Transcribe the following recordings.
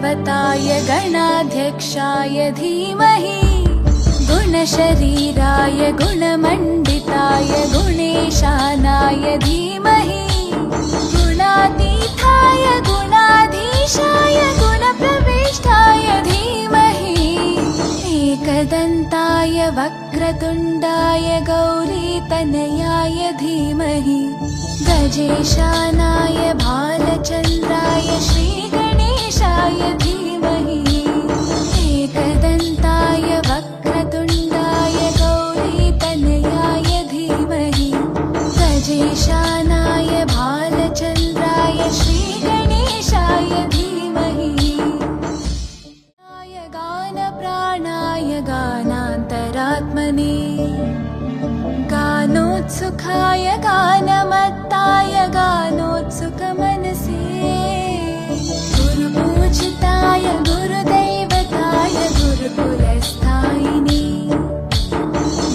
गुरुदेवताय गणाध्यक्षाय धीमहि गुणशरीराय गुणमण्डिताय गुणेशानाय धीमहि गुणातीताय गुणाधीशाय गुणप्रविष्टाय धीमहि एकदन्ताय वक्रतुण्डाय गौरीतनयाय धीमहि गजेशानाय भालचन्द्राय श्रीगणेशाय धीमहि एकदन्ताय वक्रतुण्डाय गौरीतनयाय धीमहि गजेशानाय भालचन्द्राय श्रीगणेशाय धीमहि गानप्राणाय गानान्तरात्मने गानोत्सुकाय गानमत्ताय गानोत्सुकमनसे गुरुपूजिताय गुरुदैवताय गुरुकुलस्थायिने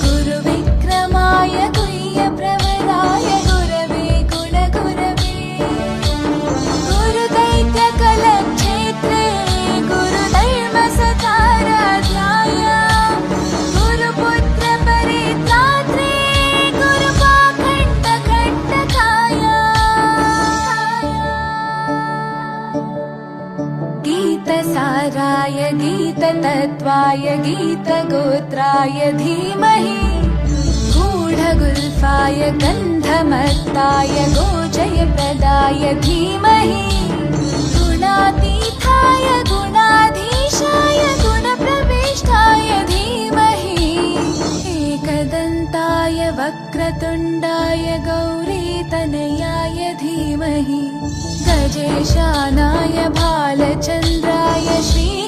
गुरुविक्रमाय गुह्यप्रवराय गुरवे गुणगुरवे गुरुदैत्यकलक्षेत्रे गुरुधर्मसकाराध्याय गुरुपुत्रपरित्रात्रे गीतसाराय गीततत्त्वाय गीतगोत्राय धीमहि गूढगुल्फाय गन्धमत्ताय गोजयप्रदाय धीमहि गुणातीताय गुणाधीशाय गुणप्रविष्टाय धीमहि एकदन्ताय वक्रतुण्डाय गौरीतनयाय धीमहि गजेशानाय भालचन्द्राय श्री